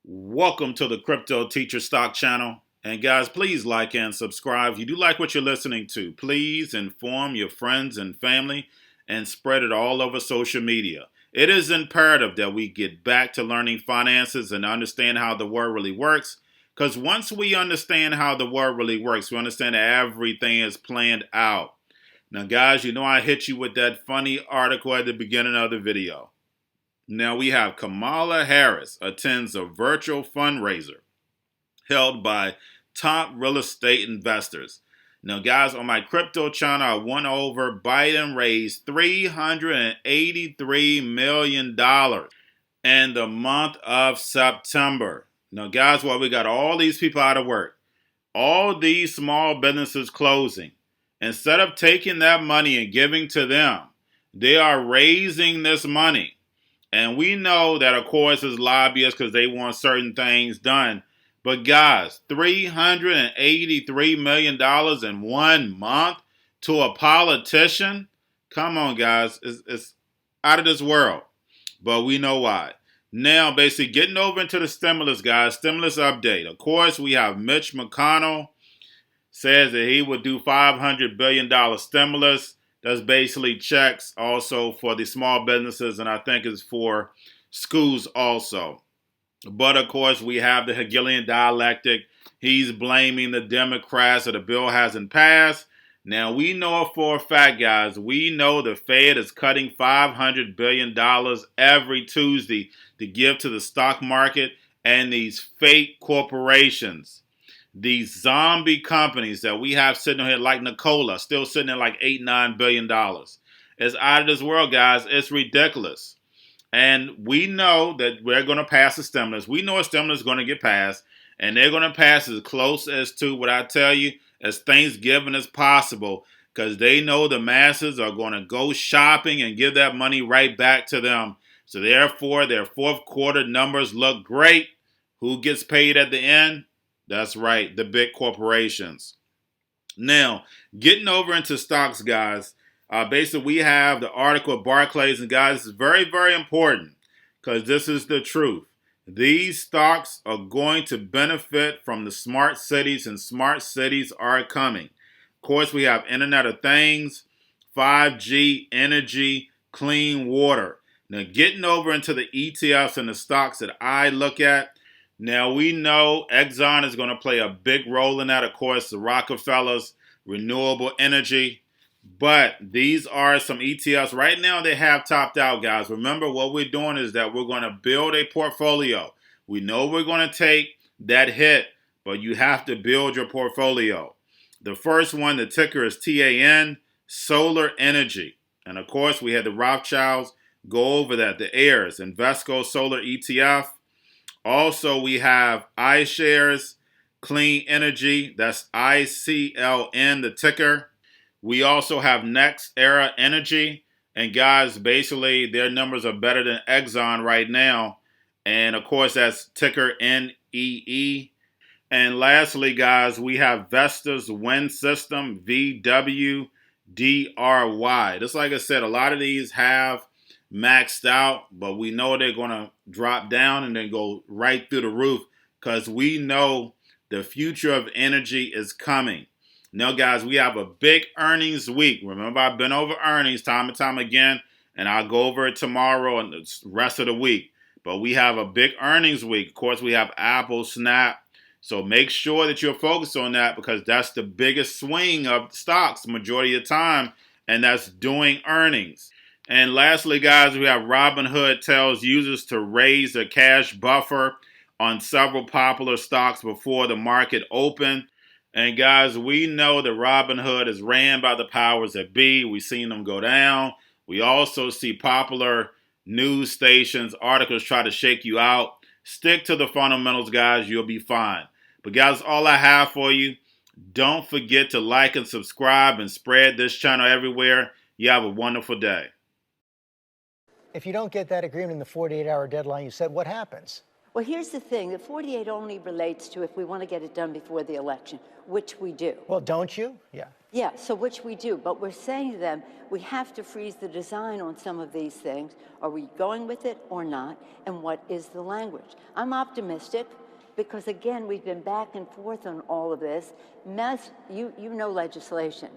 Welcome to the Crypto Teacher Stock Channel. And guys, please like and subscribe. If you do like what you're listening to, please inform your friends and family and spread it all over social media. It is imperative that we get back to learning finances and understand how the world really works. Because once we understand how the world really works, we understand that everything is planned out. Now, guys, you know I hit you with that funny article at the beginning of the video. Now we have Kamala Harris attends a virtual fundraiser held by top real estate investors. Now, guys, on my crypto channel, I went over Biden raised $383 million in the month of September. Now, guys, while we got all these people out of work, all these small businesses closing, instead of taking that money and giving to them, they are raising this money. And we know that, of course, it's lobbyists because they want certain things done. But guys, $383 million in 1 month to a politician? Come on, guys. It's out of this world. But we know why. Now, basically, getting over into the stimulus, guys. Stimulus update. Of course, we have Mitch McConnell says that he would do $500 billion stimulus. That's basically checks also for the small businesses, and I think it's for schools also. But of course, we have the Hegelian dialectic. He's blaming the Democrats that the bill hasn't passed. Now, we know for a fact, guys, we know the Fed is cutting $500 billion every Tuesday to give to the stock market and these fake corporations. These zombie companies that we have sitting here like Nikola, still sitting at like $8-9 billion. It's out of this world, guys. It's ridiculous. And we know that we're going to pass a stimulus. We know a stimulus is going to get passed. And they're going to pass as close as to what I tell you, as Thanksgiving as possible. Because they know the masses are going to go shopping and give that money right back to them. So therefore, their fourth quarter numbers look great. Who gets paid at the end? That's right, the big corporations. Now, getting over into stocks, guys. Basically, we have the article of Barclays, and guys, this is very, very important because this is the truth. These stocks are going to benefit from the smart cities, and smart cities are coming. Of course, we have Internet of Things, 5G, energy, clean water. Now, getting over into the ETFs and the stocks that I look at, now, we know Exxon is going to play a big role in that. Of course, the Rockefellers, renewable energy. But these are some ETFs. Right now, they have topped out, guys. Remember, what we're doing is that we're going to build a portfolio. We know we're going to take that hit, but you have to build your portfolio. The first one, the ticker is TAN, Solar Energy. And, of course, we had the Rothschilds go over that. The Heirs, Invesco Solar ETF. Also, we have iShares Clean Energy. That's ICLN, the ticker. We also have Next Era Energy. And guys, basically, their numbers are better than Exxon right now. And of course, that's ticker NEE. And lastly, guys, we have Vestas Wind System, VWDRY. Just like I said, a lot of these have maxed out, but we know they're going to drop down and then go right through the roof because we know the future of energy is coming. Now, guys, we have a big earnings week. Remember, I've been over earnings time and time again, and I'll go over it tomorrow and the rest of the week. But we have a big earnings week. Of course, we have Apple, Snap. So make sure that you're focused on that because that's the biggest swing of stocks the majority of the time, and that's doing earnings. And lastly, guys, we have Robinhood tells users to raise their cash buffer on several popular stocks before the market open. And guys, we know that Robinhood is ran by the powers that be. We've seen them go down. We also see popular news stations, articles try to shake you out. Stick to the fundamentals, guys. You'll be fine. But guys, all I have for you, don't forget to like and subscribe and spread this channel everywhere. You have a wonderful day. If you don't get that agreement in the 48-hour deadline you said, what happens? Well, here's the thing. The 48 only relates to if we want to get it done before the election, which we do. Well, don't you? Yeah. Yeah, so which we do. But we're saying to them, we have to freeze the design on some of these things. Are we going with it or not? And what is the language? I'm optimistic because, again, we've been back and forth on all of this. You know legislation.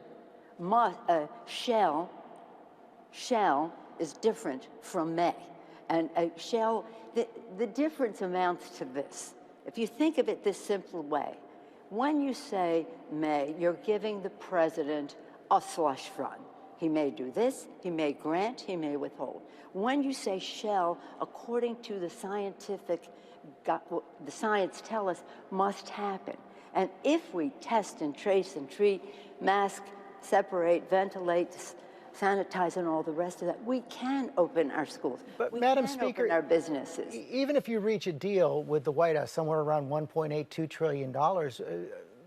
Shall is different from may. And the difference amounts to this. If you think of it this simple way, when you say may, you're giving the president a slush fund. He may do this, he may grant, he may withhold. When you say shall, according to the the science tell us must happen. And if we test and trace and treat, mask, separate, ventilate, sanitize, and all the rest of that, we can open our schools. But we Madam can Speaker, open our businesses. Even if you reach a deal with the White House, somewhere around $1.82 trillion,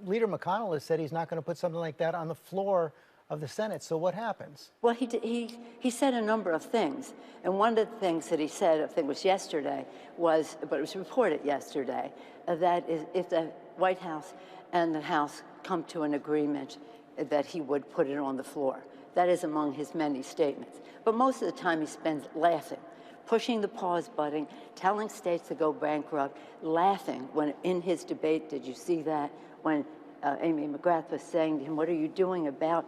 Leader McConnell has said he's not going to put something like that on the floor of the Senate. So what happens? Well, he said a number of things. And one of the things that he said, I think it was yesterday, but it was reported yesterday, that is if the White House and the House come to an agreement, that he would put it on the floor. That is among his many statements. But most of the time he spends laughing, pushing the pause button, telling states to go bankrupt, laughing when in his debate, did you see that? When Amy McGrath was saying to him, what are you doing about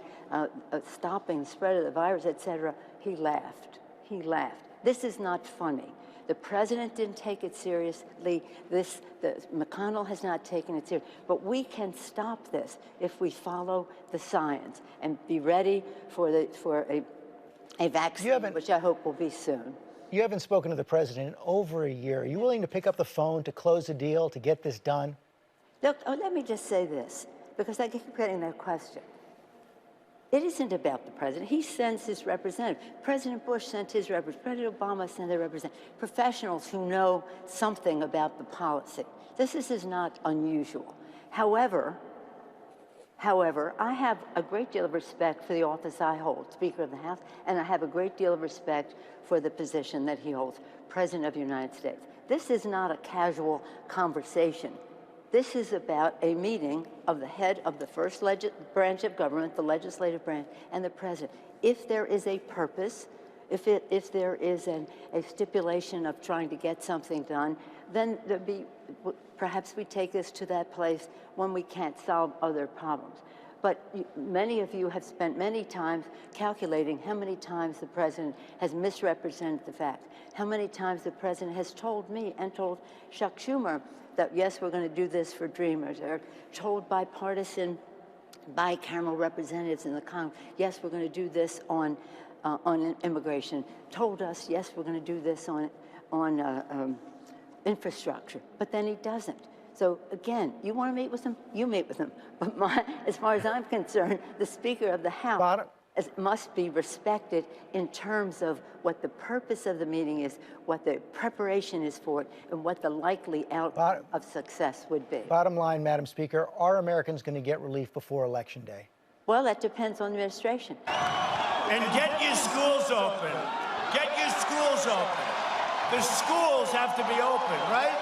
stopping the spread of the virus, et cetera? He laughed. He laughed. This is not funny. The president didn't take it seriously. McConnell has not taken it seriously. But we can stop this if we follow the science and be ready for a vaccine, which I hope will be soon. You haven't spoken to the president in over a year. Are you willing to pick up the phone to close the deal, to get this done? Look, let me just say this, because I keep getting that question. It isn't about the president. He sends his representative. President Bush sent his representative. President Obama sent their representative. Professionals who know something about the policy. This is not unusual. However, I have a great deal of respect for the office I hold, Speaker of the House, and I have a great deal of respect for the position that he holds, President of the United States. This is not a casual conversation. This is about a meeting of the head of the first branch of government, the legislative branch, and the president. If there is a purpose, if there is a stipulation of trying to get something done, then perhaps we take this to that place when we can't solve other problems. But many of you have spent many times calculating how many times the president has misrepresented the facts, how many times the president has told me and told Chuck Schumer that, yes, we're going to do this for Dreamers, or told bipartisan, bicameral representatives in the Congress, yes, we're going to do this on immigration, told us, yes, we're going to do this on infrastructure, but then he doesn't. So again, you want to meet with him, you meet with him. But as far as I'm concerned, the Speaker of the House must be respected in terms of what the purpose of the meeting is, what the preparation is for it, and what the likely outcome of success would be. Bottom line, Madam Speaker, are Americans going to get relief before Election Day? Well, that depends on the administration. And get your schools open. Get your schools open. The schools have to be open, right?